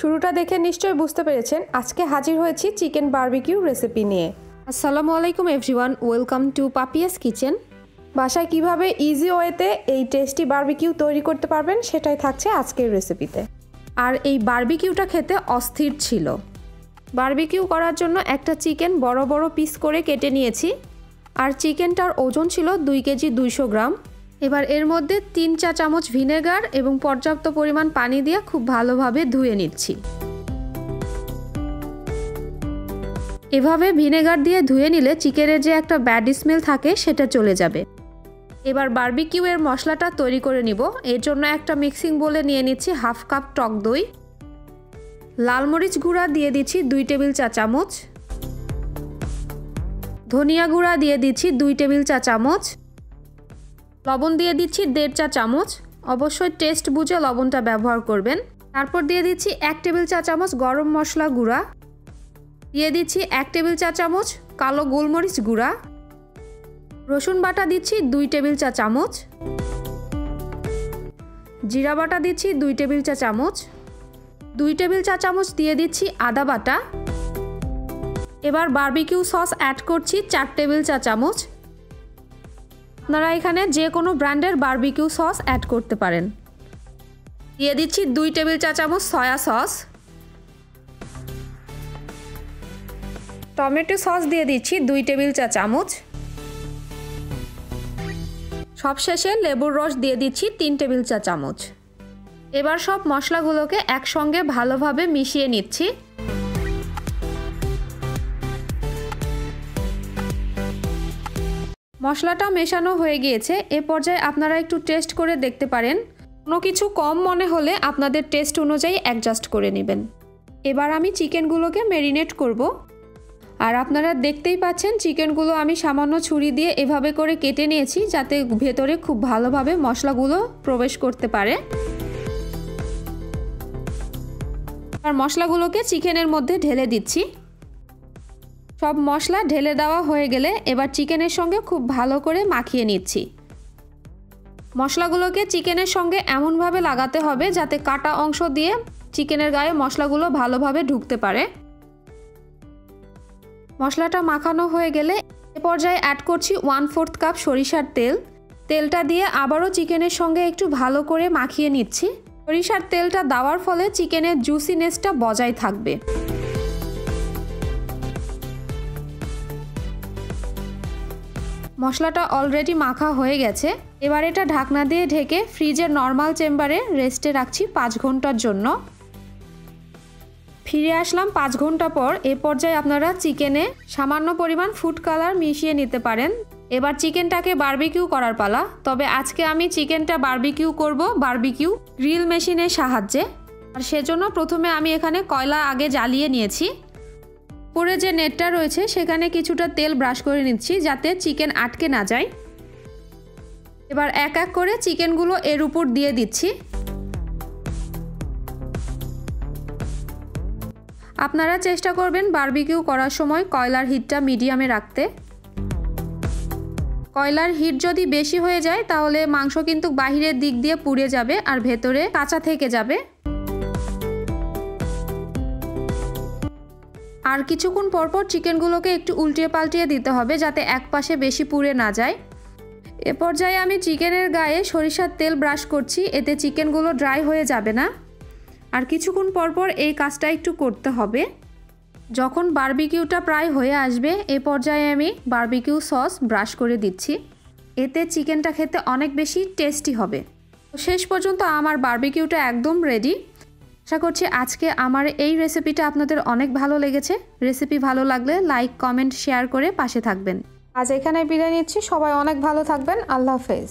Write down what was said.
শুরুটা দেখে নিশ্চয়ই বুঝতে পেরেছেন আজকে হাজির হয়েছি চিকেন বারবিকিউ রেসিপি নিয়ে। আসসালামু আলাইকুম everyone, welcome to Papiya's kitchen. বাসায় কিভাবে ইজি ওয়েতে এই টেস্টি বারবিকিউ তৈরি করতে পারবেন সেটাই থাকছে আজকের রেসিপিতে। আর এই বারবিকিউটা খেতে অস্থির ছিল। বারবিকিউ করার জন্য একটা চিকেন বড় বড় পিস করে কেটে নিয়েছি, আর চিকেনটার ওজন ছিল 2 কেজি 200 গ্রাম। এবার এর মধ্যে 3 চা চামচ ভিনেগার এবং পর্যাপ্ত পরিমাণ পানি দিয়ে খুব ভালোভাবে ধুয়ে নিচ্ছি। এভাবে ভিনেগার দিয়ে ধুয়ে নিলে চিকেনের যে একটা ব্যাড স্মেল থাকে সেটা চলে যাবে। এবার বারবিকিউ এর মশলাটা তৈরি করে নিব। এর জন্য একটা মিক্সিং বোলে নিয়ে নিচ্ছি হাফ কাপ টক দই, লাল মরিচ গুঁড়া দিয়ে দিচ্ছি 2 টেবিল চা চামচ, ধনিয়া গুঁড়া দিয়ে দিচ্ছি 2 টেবিল চা চামচ, লবণ দিয়ে দিচ্ছি 1.5 চা চামচ। অবশ্যই টেস্ট বুঝে লবণটা ব্যবহার করবেন। তারপর দিয়ে দিচ্ছি 1 টেবিল চা চামচ গরম মশলা গুঁড়া, দিয়ে দিচ্ছি 1 টেবিল চা চামচ কালো গোলমরিচ গুঁড়া, রসুন বাটা দিচ্ছি 2 টেবিল চা চামচ, জিরা বাটা দিচ্ছি 2 টেবিল চা চামচ, 2 টেবিল চা চামচ দিয়ে দিচ্ছি আদা বাটা। এবার বারবিকিউ সস অ্যাড করছি 4 টেবিল চা চামচ। আপনারা এখানে যে কোনো ব্র্যান্ডের বারবিকিউ সস অ্যাড করতে পারেন। দিয়ে দিচ্ছি 2 টেবিল চা চামচ সয়া সস, টমেটো সস দিয়ে দিচ্ছি 2 টেবিল চা চামচ, সবশেষে লেবুর রস দিয়ে দিচ্ছি 3 টেবিল চা চামচ। এবার সব মশলাগুলোকে একসঙ্গে ভালোভাবে মিশিয়ে নিচ্ছি। মশলাটা মেশানো হয়ে গিয়েছে। এ পর্যায়ে আপনারা একটু টেস্ট করে দেখতে পারেন। কোনো কিছু কম মনে হলে আপনাদের টেস্ট অনুযায়ী অ্যাডজাস্ট করে নেবেন। এবার আমি চিকেনগুলোকে ম্যারিনেট করব। আর আপনারা দেখতেই পাচ্ছেন চিকেনগুলো আমি সামান্য ছুরি দিয়ে এভাবে করে কেটে নিয়েছি যাতে ভেতরে খুব ভালোভাবে মশলাগুলো প্রবেশ করতে পারে। আর মশলাগুলোকে চিকেনের মধ্যে ঢেলে দিচ্ছি। সব মশলা ঢেলে দেওয়া হয়ে গেলে এবার চিকেনের সঙ্গে খুব ভালো করে মাখিয়ে নিচ্ছি। মশলাগুলোকে চিকেনের সঙ্গে এমনভাবে লাগাতে হবে যাতে কাটা অংশ দিয়ে চিকেনের গায়ে মশলাগুলো ভালোভাবে ঢুকতে পারে। মশলাটা মাখানো হয়ে গেলে এ পর্যায়ে অ্যাড করছি 1/4 কাপ সরিষার তেল। তেলটা দিয়ে আবারও চিকেনের সঙ্গে একটু ভালো করে মাখিয়ে নিচ্ছি। সরিষার তেলটা দেওয়ার ফলে চিকেনের জুসিনেসটা বজায় থাকবে। মশলাটা অলরেডি মাখা হয়ে গেছে। এবার এটা ঢাকনা দিয়ে ঢেকে ফ্রিজের নর্মাল চেম্বারে রেস্টে রাখছি 5 ঘন্টার জন্য। ফিরে আসলাম 5 ঘন্টা পর। এ পর্যায়ে আপনারা চিকেনে সামান্য পরিমাণ ফুড কালার মিশিয়ে নিতে পারেন। এবার চিকেনটাকে বারবিকিউ করার পালা। তবে আজকে আমি চিকেনটা বারবিকিউ করব বারবিকিউ গ্রিল মেশিনের সাহায্যে। আর সেজন্য প্রথমে আমি এখানে কয়লা আগে জ্বালিয়ে নিয়েছি। পরে যে নেটটা রয়েছে সেখানে কিছুটা তেল ব্রাশ করে নিচ্ছি যাতে চিকেন আটকে না যায়। এবার এক এক করে চিকেনগুলো এর উপর দিয়ে দিচ্ছি। আপনারা চেষ্টা করবেন বারবিকিউ করার সময় কয়লার হিটটা মিডিয়ামে রাখতে। কয়লার হিট যদি বেশি হয়ে যায় তাহলে মাংস কিন্তু বাহিরের দিক দিয়ে পুড়ে যাবে আর ভেতরে কাঁচা থেকে যাবে। আর কিছুক্ষণ পরপর চিকেনগুলোকে একটু উল্টিয়ে পাল্টিয়ে দিতে হবে যাতে এক পাশে বেশি পুড়ে না যায়। এ পর্যায়ে আমি চিকেনের গায়ে সরিষার তেল ব্রাশ করছি, এতে চিকেনগুলো ড্রাই হয়ে যাবে না। আর কিছুক্ষণ পরপর এই কাজটা একটু করতে হবে। যখন বারবিকিউটা প্রায় হয়ে আসবে এ পর্যায়ে আমি বারবিকিউ সস ব্রাশ করে দিচ্ছি। এতে চিকেনটা খেতে অনেক বেশি টেস্টি হবে। শেষ পর্যন্ত আমার বারবিকিউটা একদম রেডি। আশা করছি আজকে আমার এই রেসিপিটা আপনাদের অনেক ভালো লেগেছে। রেসিপি ভালো লাগলে লাইক, কমেন্ট, শেয়ার করে পাশে থাকবেন। আজ এখানে বিদায় নিচ্ছি। সবাই অনেক ভালো থাকবেন। আল্লাহ হাফেজ।